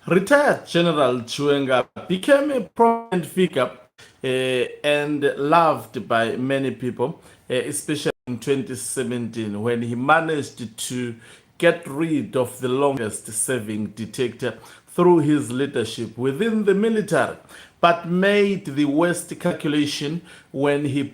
Retired General Chiwenga became a prominent figure and loved by many people, especially in 2017 when he managed to get rid of the longest serving dictator through his leadership within the military, but made the worst calculation when he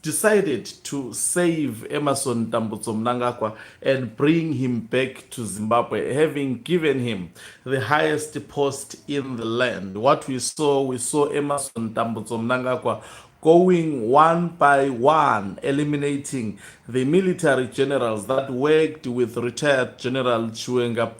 decided to save Emerson Mnangagwa and bring him back to Zimbabwe, having given him the highest post in the land. What we saw Emerson Mnangagwa going one by one, eliminating the military generals that worked with retired General Chiwenga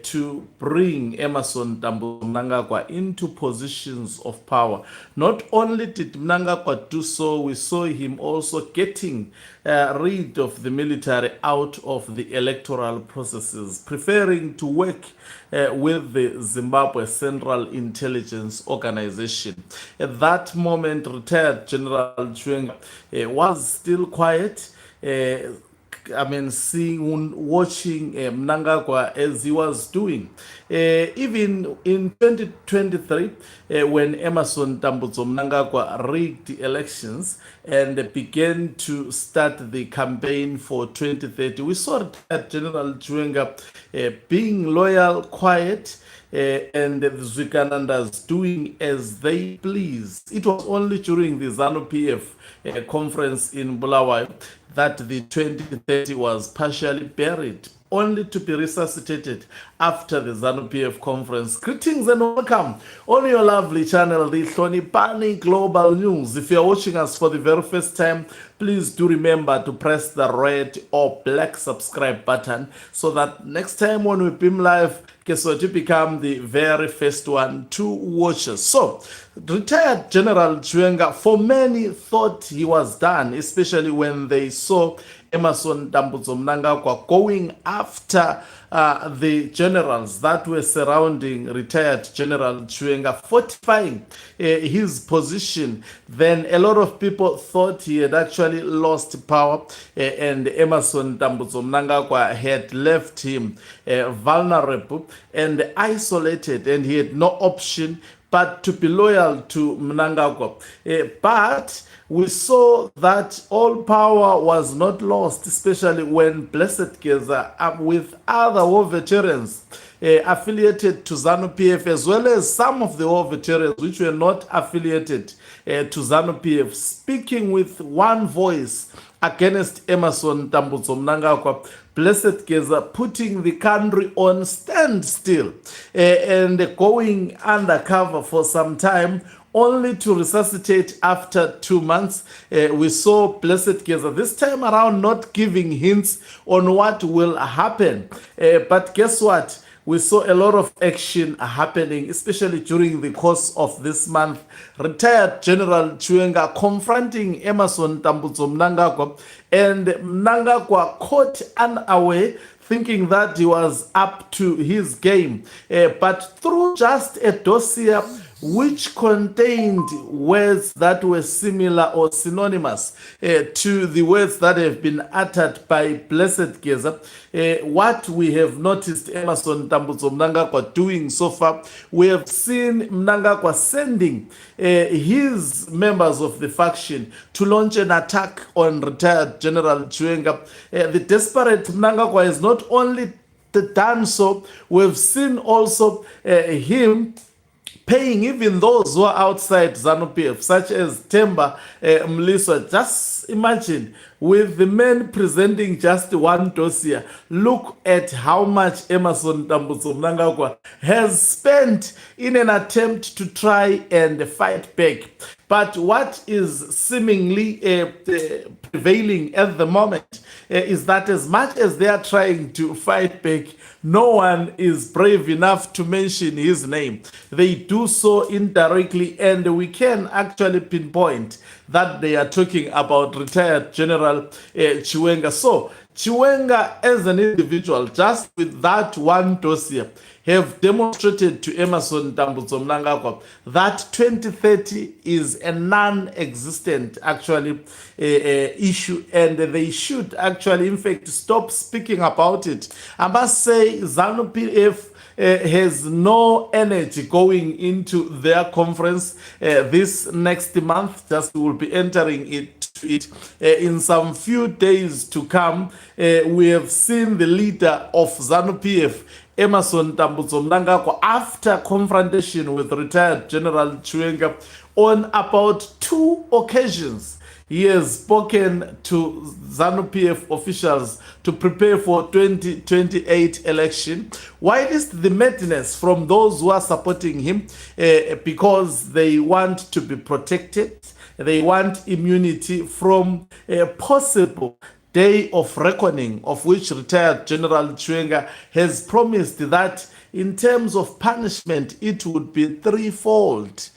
to bring Emerson Mnangagwa into positions of power. Not only did Mnangagwa do so, we saw him also getting rid of the military out of the electoral processes, preferring to work with the Zimbabwe Central Intelligence Organization. At that moment, retired General Chiwenga was still quiet. Watching Mnangagwa as he was doing. Even in 2023, when Emerson Mnangagwa rigged elections and began to start the campaign for 2030, we saw that General Chiwenga being loyal, quiet, and the Zviganandas doing as they please. It was only during the ZANU-PF conference in Bulawayo that the 2030 was partially buried, only to be resuscitated after the ZANU-PF conference. Greetings and welcome on your lovely channel, the Hlonipani Global News. If you're watching us for the very first time, please do remember to press the red or black subscribe button so that next time when we beam live, guess what, you become the very first one to watch us. So, retired General Chiwenga, for many thought he was done, especially when they saw Emerson Mnangagwa going after the generals that were surrounding retired General Chiwenga, fortifying his position. Then a lot of people thought he had actually lost power and Emerson Mnangagwa had left him vulnerable and isolated, and he had no option but to be loyal to Mnangagwa. But we saw that all power was not lost, especially when Blessed Geza, with other war veterans affiliated to ZANU-PF, as well as some of the war veterans which were not affiliated to ZANU-PF, speaking with one voice against Emerson Mnangagwa, Blessed Geza putting the country on standstill and going undercover for some time, only to resuscitate after 2 months. We saw Blessed Geza this time around not giving hints on what will happen. But guess what? We saw a lot of action happening, especially during the course of this month. Retired General Chiwenga confronting Emerson Mnangagwa, and Mnangagwa caught unaware, thinking that he was up to his game. But through just a dossier which contained words that were similar or synonymous to the words that have been uttered by Blessed Geza, what we have noticed Emerson Mnangagwa doing so far, we have seen Mnangagwa sending his members of the faction to launch an attack on retired General Chiwenga. The desperate Mnangagwa has not only done so, we've seen also him paying even those who are outside ZANU-PF, such as Temba Mliswa. Just imagine, with the men presenting just one dossier, look at how much Emerson Mnangagwa has spent in an attempt to try and fight back. But what is seemingly prevailing at the moment is that as much as they are trying to fight back, no one is brave enough to mention his name. They do so indirectly, and we can actually pinpoint that they are talking about retired General Chiwenga. So, Chiwenga as an individual, just with that one dossier, have demonstrated to Emerson Mnangagwa that 2030 is a non-existent actually issue, and they should actually in fact stop speaking about it. I must say ZANU-PF has no energy going into their conference this next month. Just will be entering it in some few days to come. We have seen the leader of ZANU-PF, Emmerson Mnangagwa, after confrontation with retired General Chiwenga on about 2 occasions. He has spoken to ZANU-PF officials to prepare for 2028 election. Whilst the madness from those who are supporting him because they want to be protected, they want immunity from a possible day of reckoning, of which retired General Chiwenga has promised that in terms of punishment, it would be threefold.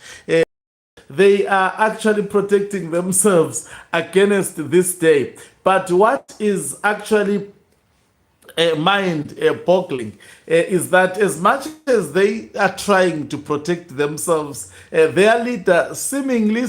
They are actually protecting themselves against this day. But what is actually mind-boggling is that as much as they are trying to protect themselves, their leader seemingly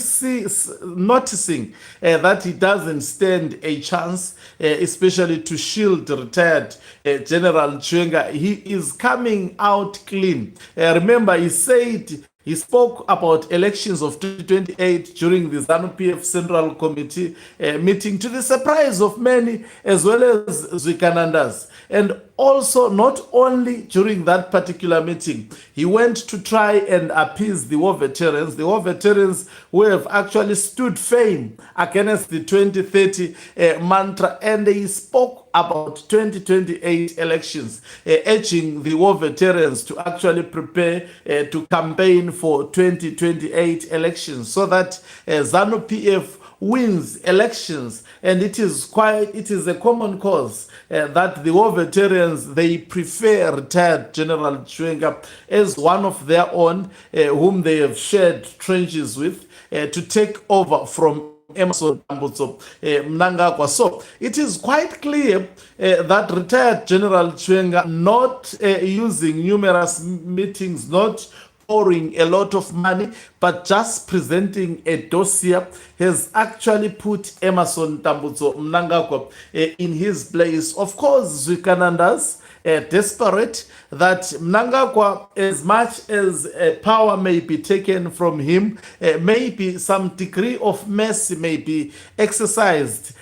noticing that he doesn't stand a chance, especially to shield retired General Chiwenga. He is coming out clean. Remember, he spoke about elections of 2028 during the ZANU-PF Central Committee meeting, to the surprise of many, as well as Zviganandas. And also, not only during that particular meeting, he went to try and appease the war veterans who have actually stood firm against the 2030 mantra, and he spoke about 2028 elections, urging the war veterans to actually prepare to campaign for 2028 elections so that ZANU-PF wins elections. And it is a common cause that the war veterans, they prefer retired General Chiwenga as one of their own, whom they have shared trenches with, to take over from Emmerson Mnangagwa. So it is quite clear that retired General Chiwenga, not using numerous meetings, not pouring a lot of money, but just presenting a dossier, has actually put Emmerson Mnangagwa in his place. Of course, Zviganandas, desperate that Mnangagwa, as much as power may be taken from him, maybe some degree of mercy may be exercised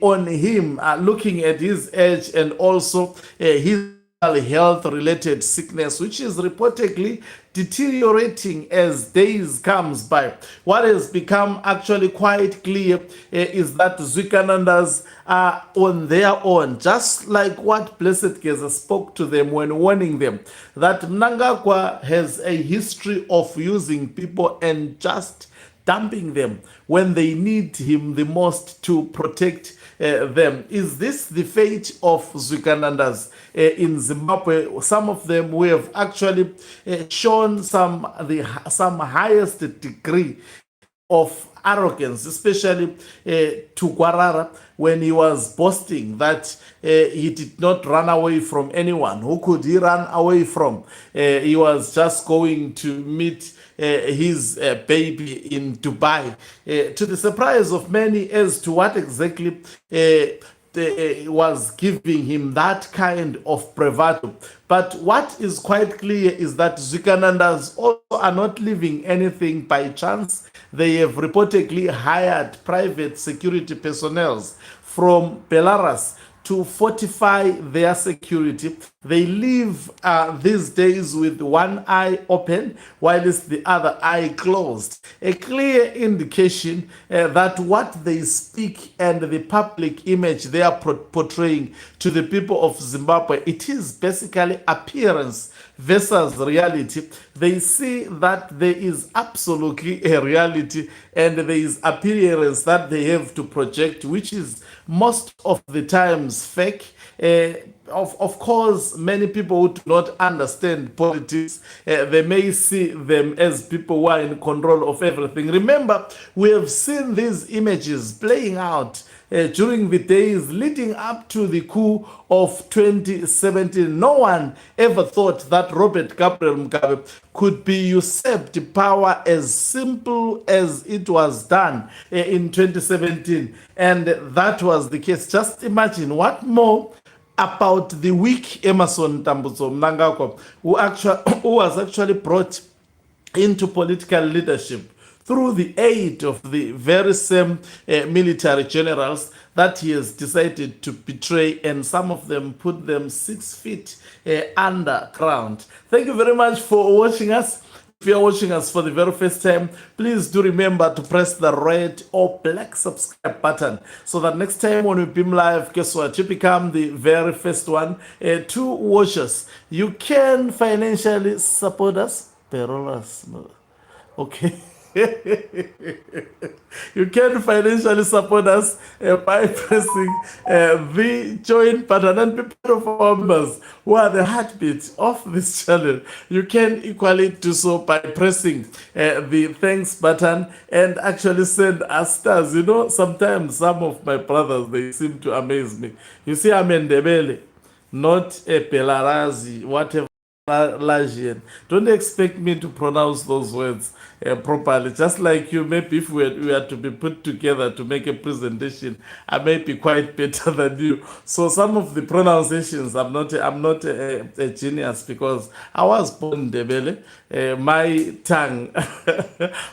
on him, looking at his age and also his health-related sickness, which is reportedly deteriorating as days comes by. What has become actually quite clear is that Zviganandas are on their own, just like what Blessed Geza spoke to them when warning them that Mnangagwa has a history of using people and just dumping them when they need him the most to protect them. Is this the fate of Zviganandas in Zimbabwe? Some of them who have actually shown some highest degree of arrogance, especially to Kwarara, when he was boasting that he did not run away from anyone. Who could he run away from? He was just going to meet his baby in Dubai, to the surprise of many as to what exactly was giving him that kind of bravado. But what is quite clear is that Zviganandas also are not leaving anything by chance. They have reportedly hired private security personnel from Belarus to fortify their security. They live these days with one eye open whilst the other eye closed. A clear indication that what they speak and the public image they are portraying to the people of Zimbabwe, it is basically appearance versus reality. They see that there is absolutely a reality and there is appearance that they have to project, which is most of the times fake. Of course, many people who do not understand politics, they may see them as people who are in control of everything. Remember, we have seen these images playing out during the days leading up to the coup of 2017. No one ever thought that Robert Gabriel Mugabe could be usurped power as simple as it was done in 2017. And that was the case. Just imagine what more about the weak Emerson Tambuzo Mnangagwa, who was actually brought into political leadership through the aid of the very same military generals that he has decided to betray, and some of them put them 6 feet underground. Thank you very much for watching us. If you're watching us for the very first time, please do remember to press the red or black subscribe button so that next time when we beam live, guess what? You become the very first one to watch us. You can financially support us. Perolas. Okay. You can financially support us by pressing the join button and be part of our members who are the heartbeat of this channel. You can equally do so by pressing the thanks button and actually send us stars. You know, sometimes some of my brothers, they seem to amaze me. You see, I'm in Debele, not a Pelarazi, whatever. Lagian. Don't expect me to pronounce those words properly. Just like you, maybe if we are to be put together to make a presentation, I may be quite better than you. So some of the pronunciations, I'm not a genius because I was born in Ndebele. My tongue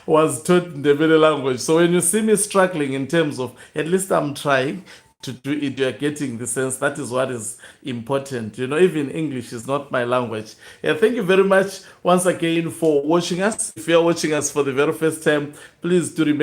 was taught in Ndebele language. So when you see me struggling in terms of, at least I'm trying to do it, you are getting the sense. That is what is important. You know, even English is not my language. Thank you very much once again for watching us. If you are watching us for the very first time, please do remember